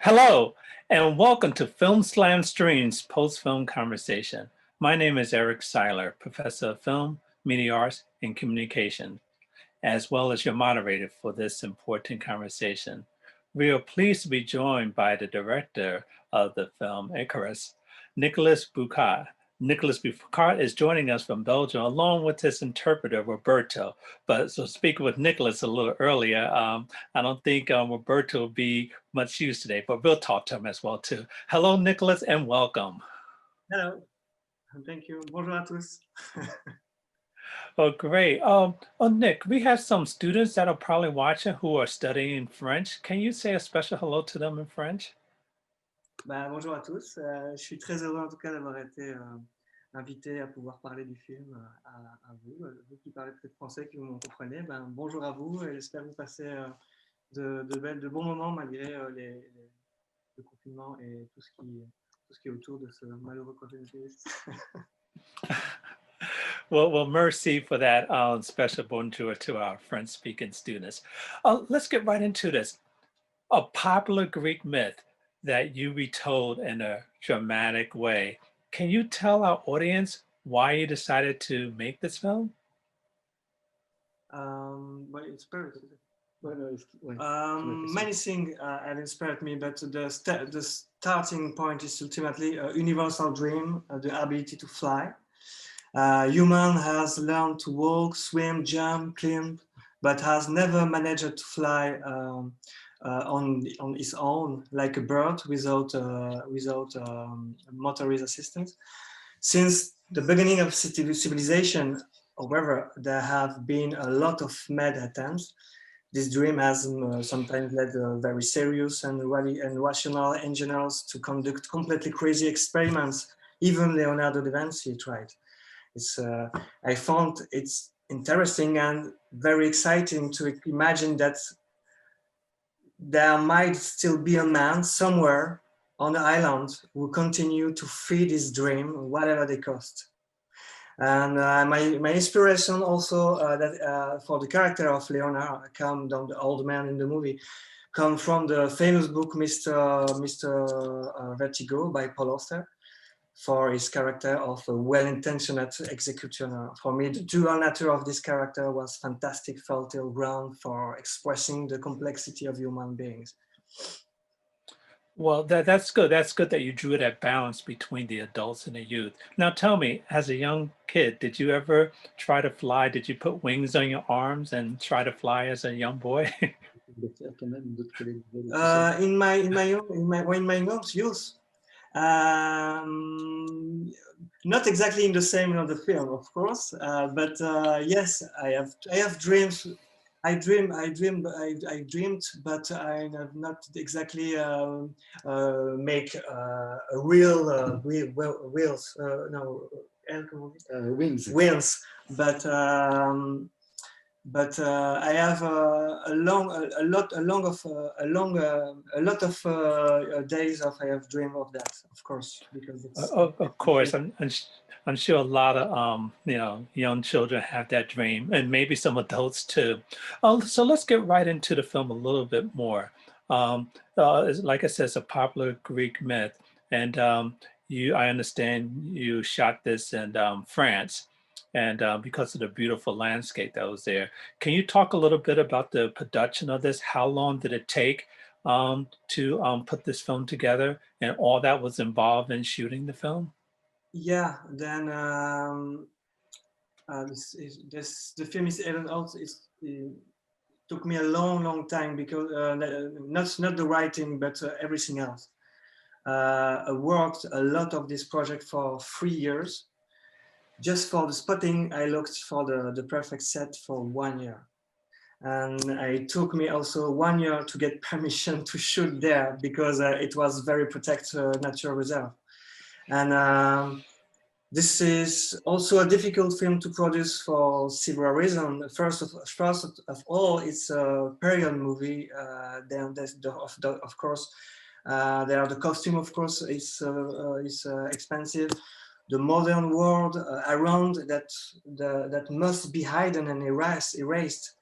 Hello, and welcome to Film Slam Stream's post-film conversation. My name is Eric Siler, Professor of Film, Media Arts, and Communication, as well as your moderator for this important conversation. We are pleased to be joined by the director of the film ICARE, Nicolas Boucart. Nicolas Boucart is joining us from Belgium, along with his interpreter, Roberto. But so speaking with Nicolas a little earlier, I don't think Roberto will be much use today, but we'll talk to him as well too. Hello, Nicolas, and welcome. Hello, thank you. Bonjour à tous. Oh, great. Nick, we have some students that are probably watching who are studying French. Can you say a special hello to them in French? Bonjour à tous. Je suis très heureux en tout cas d'avoir été invité à pouvoir parler du film à vous. Vous qui parlez peut-être français, qui vous m'en comprenez, bonjour à vous et j'espère que vous passez de bons moments malgré le confinement et tout ce qui est autour de ce malheureux coronavirus. Well, mercy for that special bonjour to our French-speaking students. Let's get right into this. A popular Greek myth that you retold in a dramatic way. Can you tell our audience why you decided to make this film? Many things have inspired me, but the starting point is ultimately a universal dream, the ability to fly. Human has learned to walk, swim, jump, climb, but has never managed to fly on its own, like a bird without motorist assistance. Since the beginning of civilization, however, there have been a lot of mad attempts. This dream has sometimes led very serious and rational engineers to conduct completely crazy experiments. Even Leonardo da Vinci tried. I found it's interesting and very exciting to imagine that there might still be a man somewhere on the island who continue to feed his dream, whatever they cost. And my inspiration also for the character of Leonard, the old man in the movie, come from the famous book Mr. Vertigo by Paul Auster, for his character of a well-intentioned executioner. For me, the dual nature of this character was fantastic fertile ground for expressing the complexity of human beings. Well, that's good. That's good that you drew that balance between the adults and the youth. Now tell me, as a young kid, did you ever try to fly? Did you put wings on your arms and try to fly as a young boy? In my youth, not exactly in the same of the film, of course, but yes, I have dreams. I dreamed, but I have not exactly make a real wheels. No, wings. But I have a lot of days of I have dreamed of that, of course, because it's of course, I'm sure a lot of young children have that dream, and maybe some adults too. So let's get right into the film a little bit more. Like I said, it's a popular Greek myth, and I understand you shot this in France, and because of the beautiful landscape that was there. Can you talk a little bit about the production of this? How long did it take to put this film together, and all that was involved in shooting the film? Yeah, then the film is even out. It took me a long time because not the writing, but everything else. I worked a lot of this project for 3 years. Just for the spotting, I looked for the perfect set for 1 year. And it took me also 1 year to get permission to shoot there because it was very protected natural reserve. And this is also a difficult film to produce for several reasons. First of all, it's a period movie. Then of course, there are the costume. Of course, is expensive. The modern world around that must be hidden and erased,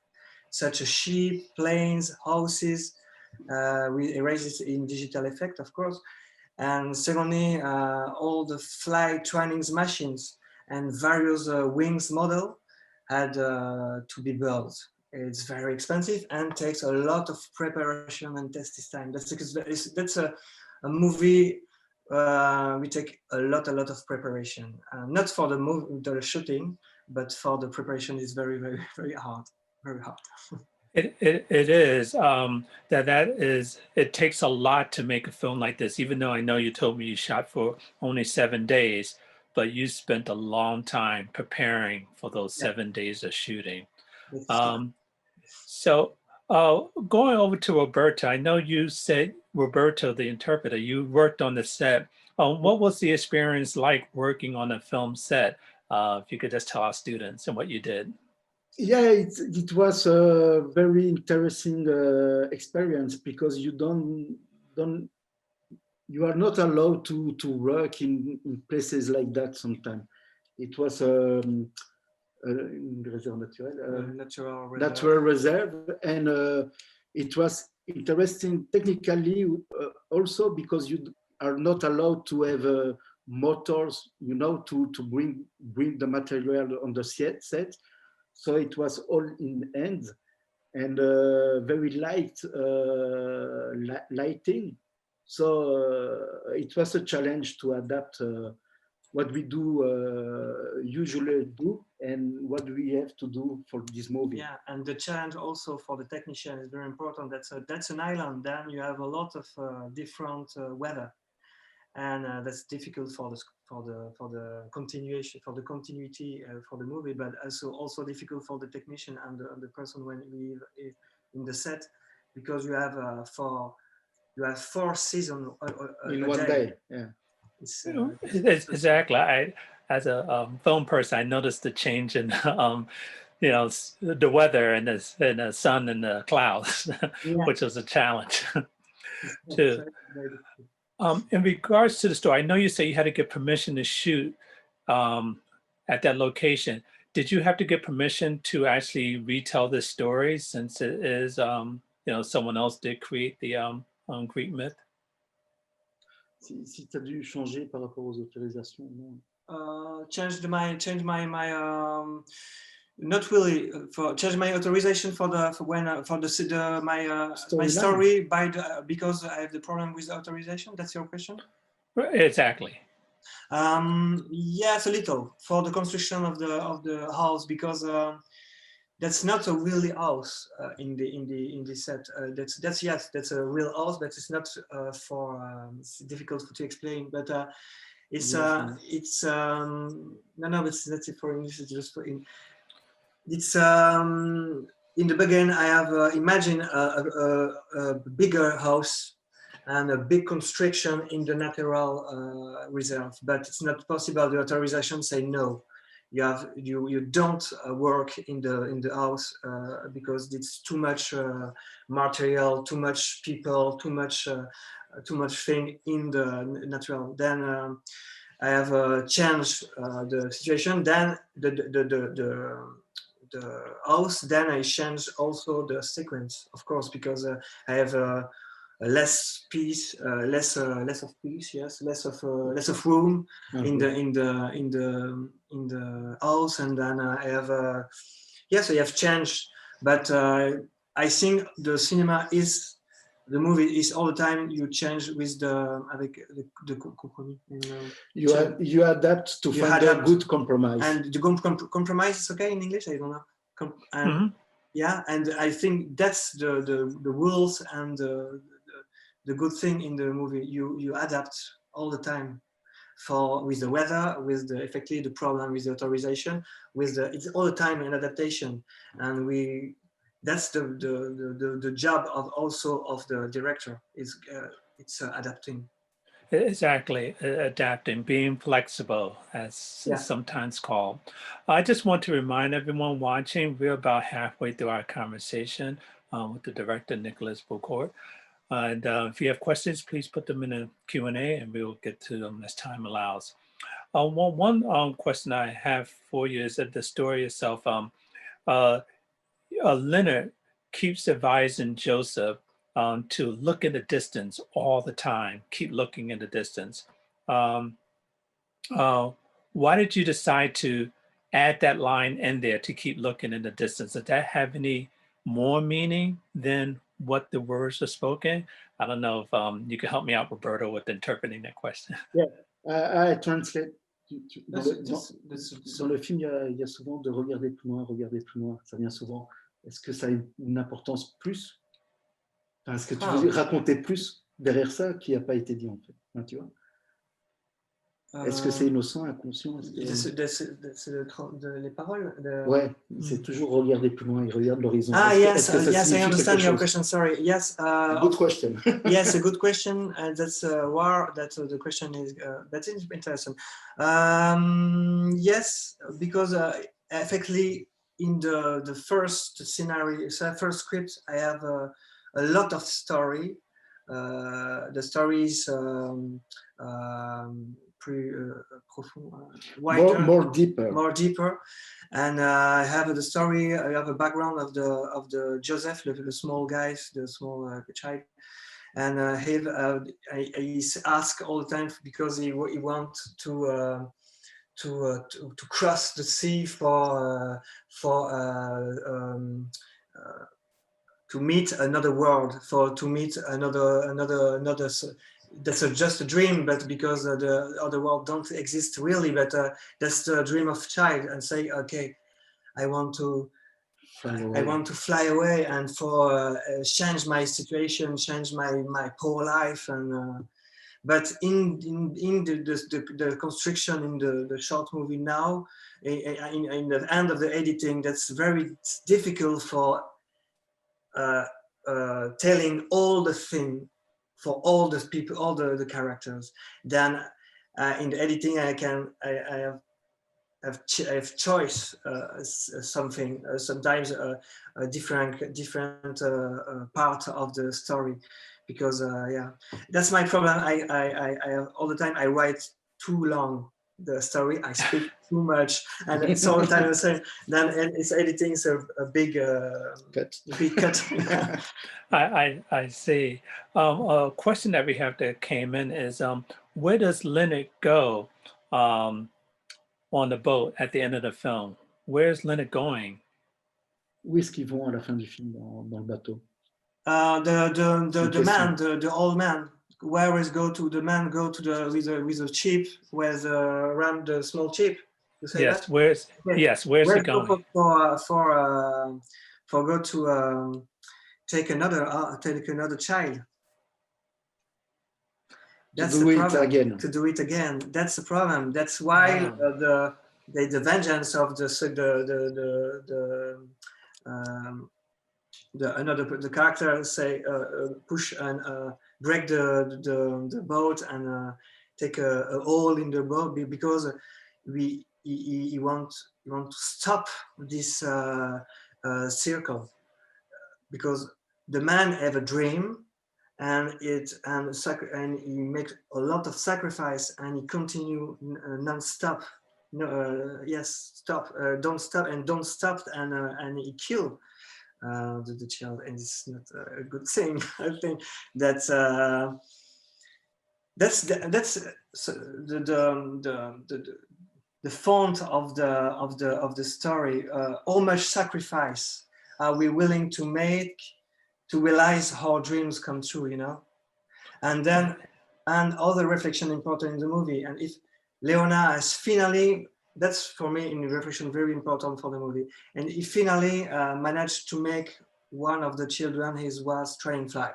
such as sheep, planes, houses. We erase it in digital effect, of course. And secondly, all the flight trainings machines and various wings model had to be built. It's very expensive and takes a lot of preparation and testing time. That's because that's a movie. We take a lot of preparation, not for the shooting, but for the preparation is very hard, very hard. It is it takes a lot to make a film like this, even though I know you told me you shot for only 7 days, but you spent a long time preparing for those Yeah, 7 days of shooting. that's true. Um, so going over to Roberto, I know you said Roberto, the interpreter, you worked on the set. What was the experience like working on a film set? If you could just tell our students and what you did. Yeah, it was a very interesting experience because you are not allowed to work in places like that sometimes. It was une réserve naturelle, natural reserve, and it was interesting technically also because you are not allowed to have motors, you know, to bring the material on the set. So it was all in hand and very light lighting. So it was a challenge to adapt what we do usually do and what we have to do for this movie. Yeah, and the challenge also for the technician is very important. That's an island. Then you have a lot of different weather, and that's difficult for the continuation, for the continuity for the movie, but also difficult for the technician and the person when we in the set, because you have 4 seasons in one day. Yeah, Exactly. As a film person, I noticed the change in the weather and the sun and the clouds, yeah. which was a challenge too. In regards to the story, I know you say you had to get permission to shoot at that location. Did you have to get permission to actually retell this story, since it is someone else did create the Greek myth? Si tu as dû changer par rapport aux autorisations, non? Change my not really change my authorization for my story because I have the problem with the authorization. That's your question? Exactly. Yes, a little for the construction of the house, because that's not a really house in the set. That's a real house, but it's not it's difficult to explain. But it's no, but that's it for English. It's just for in. It's in the beginning. I have imagined a bigger house and a big construction in the natural reserve, but it's not possible. The authorization say no. You don't work in the house because it's too much material, too much people, too much thing in the natural. Then I have changed the situation. Then the house. Then I changed also the sequence, of course, because I have less peace, less of peace, yes, less of room in the house, and then I have yes, I have changed, but I think the cinema is. The movie is all the time you change with the compromise. You adapt to find a good compromise. And the compromise is okay in English. I don't know. Yeah, and I think that's the rules and the good thing in the movie. You adapt all the time with the weather, with effectively the problem with the authorization, it's all the time an adaptation, and that's the job of the director. It's adapting. Exactly, adapting, being flexible, as sometimes called. I just want to remind everyone watching, we're about halfway through our conversation with the director, Nicolas Boucart. And if you have questions, please put them in a Q&A and we'll get to them as time allows. One question I have for you is that the story itself, Leonard keeps advising Joseph to look in the distance all the time, keep looking in the distance. Why did you decide to add that line in there to keep looking in the distance? Does that have any more meaning than what the words are spoken? I don't know if you can help me out, Roberto, with interpreting that question. Yeah, I translate. Dans le film, il y a souvent de regarder plus loin, ça vient souvent. Est-ce que ça a une importance plus? Enfin, est-ce que tu veux raconter plus derrière ça qui n'a pas été dit en fait, hein, tu vois? Est-ce que c'est innocent, inconscient? Les paroles Ouais, c'est toujours regarder plus loin, il regarde l'horizon. Ah, yes, yes, I understand your question. Sorry. Yes, good question. Yes, a good question. That's where the question is. That's interesting. Yes, because effectively in the first scenario, first script, I have a lot of story. The story is wider, more deeper, and I have the story. I have a background of the Joseph, the small guys, the small child, and he asks all the time because he wants to cross the sea to meet another world, to meet another. That's just a dream, but because the other world don't exist really, but that's the dream of child, and say, okay, I want to fly away and for change my situation, change my whole life, and but in the construction in the short movie now, in the end of the editing, that's very difficult for telling all the thing for all the people, all the characters. Then in the editing, I have choice something sometimes a different part of the story, because yeah, that's my problem. I have all the time I write too long the story. I speak too much, and it's all the time the same. Then it's editing, so a big cut. I see. A question that we have that came in is, where does Leonard go on the boat at the end of the film? Where's Leonard going? Où est-ce qu'ils vont à la fin du film dans le bateau? The man, the old man. Where is the man go to with a ship, with around the small ship? You say yes, that? where's he going? For go to take another child. That's to do it again. That's the problem. That's why the vengeance of the character say push and break the boat and take a hole in the boat, because he want to stop this circle, because the man have a dream, and he makes a lot of sacrifice, and he continue non-stop. Don't stop, and he kill the child, and it's not a good thing. I think that's the font of the story. How much sacrifice are we willing to make to realize our dreams come true, you know? And then other reflection important in the movie. And if Leona has finally, that's for me in reflection very important for the movie, and he finally managed to make one of the children his was trying fly,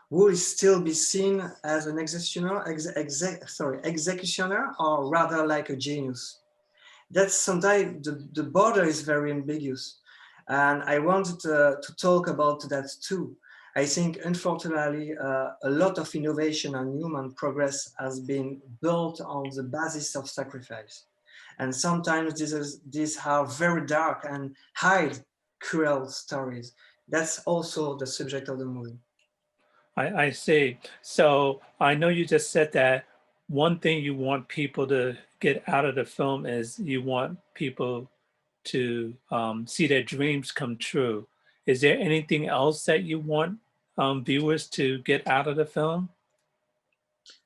will still be seen as an executioner, or rather like a genius. That's sometimes the border is very ambiguous, and I wanted to talk about that too. I think, unfortunately, a lot of innovation and human progress has been built on the basis of sacrifice. And sometimes these are very dark and hide cruel stories. That's also the subject of the movie. I see. So I know you just said that one thing you want people to get out of the film is you want people to see their dreams come true. Is there anything else that you want viewers to get out of the film?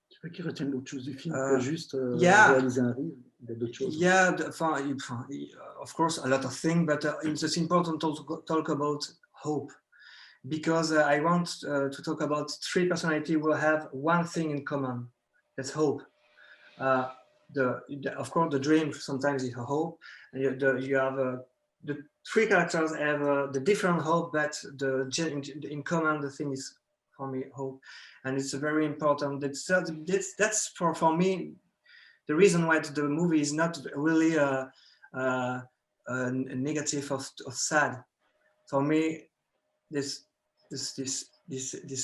Tu veux qu'ils retiennent d'autres choses du film que juste yeah. réaliser un rire, d'autres choses. Yeah, of course, a lot of things, but it's important to talk about hope, because I want to talk about three personalities who have one thing in common. That's hope. Of course, the dream sometimes is a hope. And you have the three characters have the different hope, but in common the thing is for me hope, and it's very important. That's for me the reason why the movie is not really a negative of sad. For me, this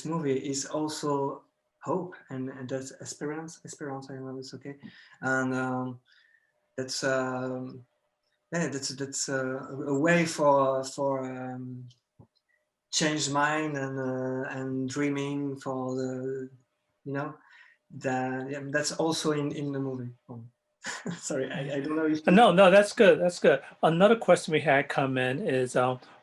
movie is also hope, and that's esperance. I know it's okay, and that's yeah, that's a way for change mind and dreaming for the, you know, that's also in the movie. Sorry, I don't know if No, that's good. That's good. Another question we had come in is,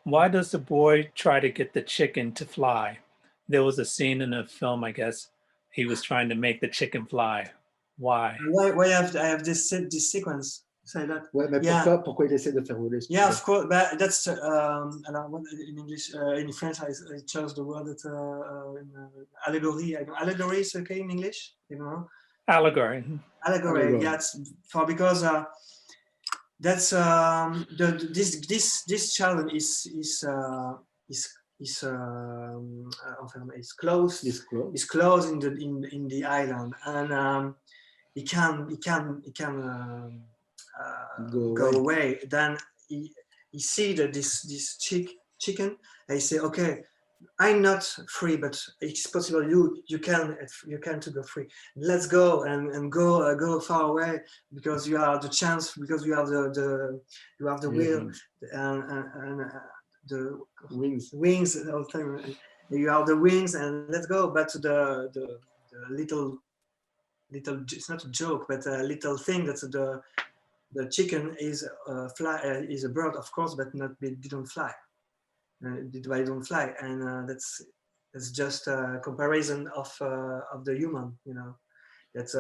why does the boy try to get the chicken to fly? There was a scene in the film, I guess, he was trying to make the chicken fly. Why? Why I have this sequence? Say that. Ouais, mais pourquoi il essaie de faire voler? Yeah, of course, but that's in English. In French, I chose the word that allegory. Allegory is okay in English, you know. Allegory. Allegory. Yeah, it's because that's this challenge is close. It's close in the island, and he can go away. Then he see that this chicken. I say, okay, I'm not free, but it's possible you can to go free. Let's go and go far away, because you have the chance, because you have the will and the wings all the time. You have the wings, and let's go. But the little it's not a joke, but a little thing that's the chicken is is a bird, of course, but didn't fly. Why don't fly, and that's just a comparison of the human, you know. That's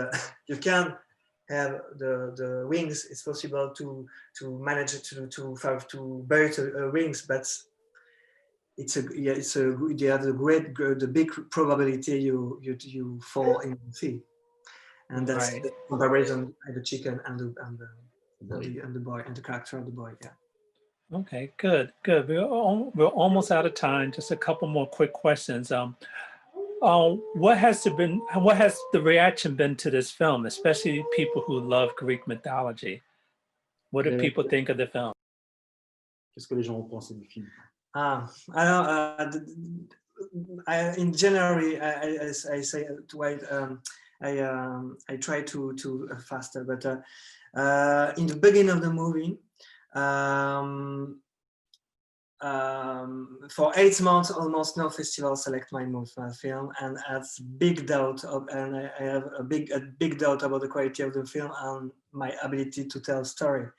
you can have the wings. It's possible to manage to bury wings, but it's a the big probability you fall in the sea, and that's the comparison of the chicken and the boy and the character of the boy. Yeah. Okay, good. We're almost out of time. Just a couple more quick questions. What has the reaction been to this film, especially people who love Greek mythology? What do people think of the film? Qu'est-ce que les gens ont pensé du film? In January, I say to wait. I try to faster, but in the beginning of the movie. For 8 months, almost no festival select my film, and that's big doubt and I have a big doubt about the quality of the film and my ability to tell a story.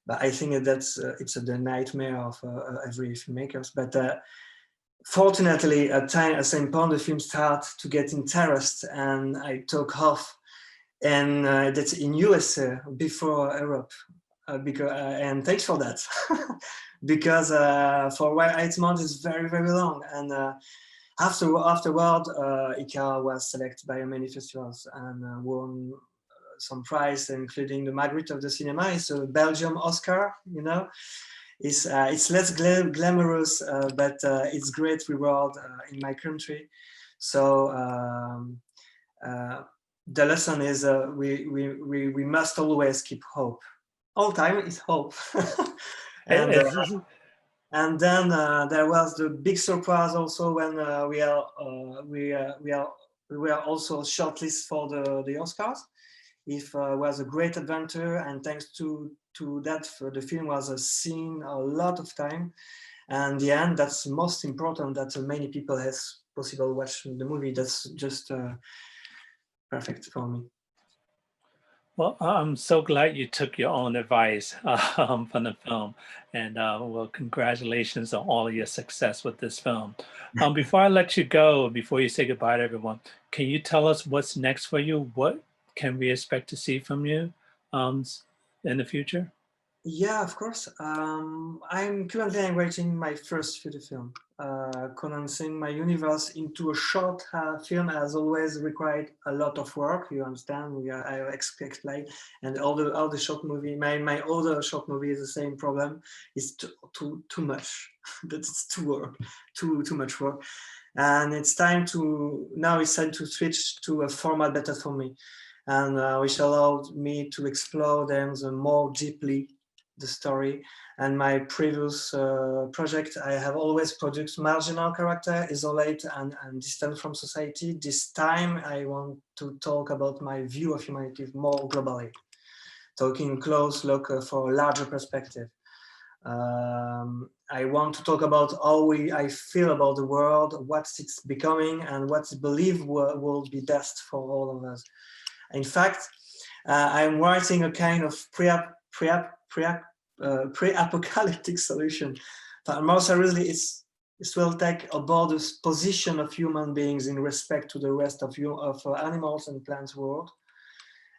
But I think that's it's the nightmare of every filmmakers. But fortunately, at some point, the film starts to get interest, and I took off, and that's in USA before Europe. And thanks for that, because for a while 8 months is very long, and afterward ICARE was selected by many festivals and won some prize, including the Margaret of the Cinema. It's a Belgium Oscar, you know. It's less glamorous, but it's great reward in my country. So the lesson is we must always keep hope. All time is hope. And then there was the big surprise also when we were also shortlisted for the Oscars. It was a great adventure, and thanks to that, the film was seen a lot of time. And in the end, that's most important, that many people has possible watch the movie. That's just perfect for me. Well, I'm so glad you took your own advice from the film. And well, congratulations on all of your success with this film. Before I let you go, before you say goodbye to everyone, can you tell us what's next for you? What can we expect to see from you in the future? Yeah, of course. I'm currently writing my first feature film. Condensing my universe into a short film has always required a lot of work. You understand? I explain, and all the short movie, my other short movie is the same problem. It's too much. That's too much work, and it's time to switch to a format better for me, and which allowed me to explore them more deeply the story. And my previous project, I have always produced marginal character, isolated and distant from society. This time I want to talk about my view of humanity more globally, taking close look for a larger perspective. I want to talk about how I feel about the world, what it's becoming, and what I believe will be best for all of us. In fact, I'm writing a kind of pre-apocalyptic solution. But more seriously, it will take about the position of human beings in respect to the rest of animals and plants world.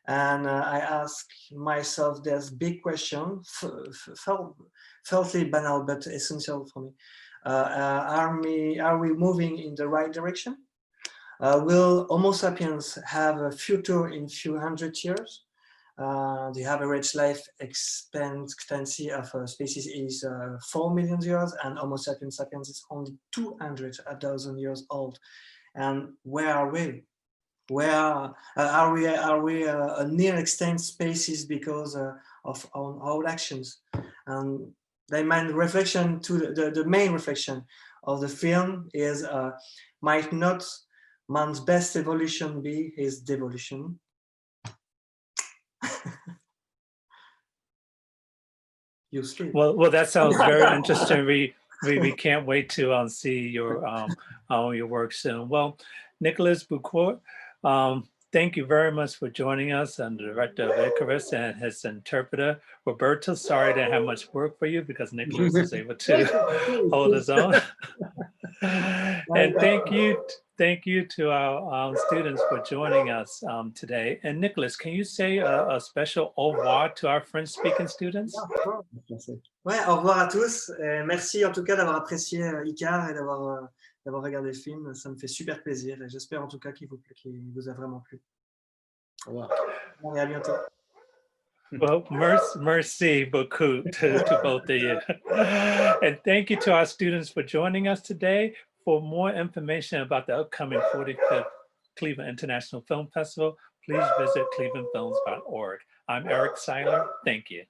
And I ask myself this big question, fairly banal but essential for me. Are we moving in the right direction? Will Homo sapiens have a future in few hundred years? The average life expectancy of a species is 4 million years, and Homo sapiens is only 200,000 years old. And where are we? Where are we a near extinct species because of our own actions? And the main reflection the main reflection of the film is might not man's best evolution be his devolution? You sleep. Well, that sounds very interesting. We can't wait to see your work soon. Well, Nicolas Boucart, thank you very much for joining us, and the director of ICARE and his interpreter Roberto. Sorry to have much work for you because Nicolas was able to hold his own. And thank you to our students for joining us today. And Nicolas, can you say a special au revoir to our French-speaking students? Ouais, au revoir à tous. Merci en tout cas d'avoir apprécié ICARE et d'avoir regardé le film. Ça me fait super plaisir et j'espère en tout cas qu'il vous a vraiment plu. Au revoir. Et à bientôt. Well, merci beaucoup to both of you. And thank you to our students for joining us today. For more information about the upcoming 45th Cleveland International Film Festival, please visit clevelandfilms.org. I'm Eric Siler. Thank you.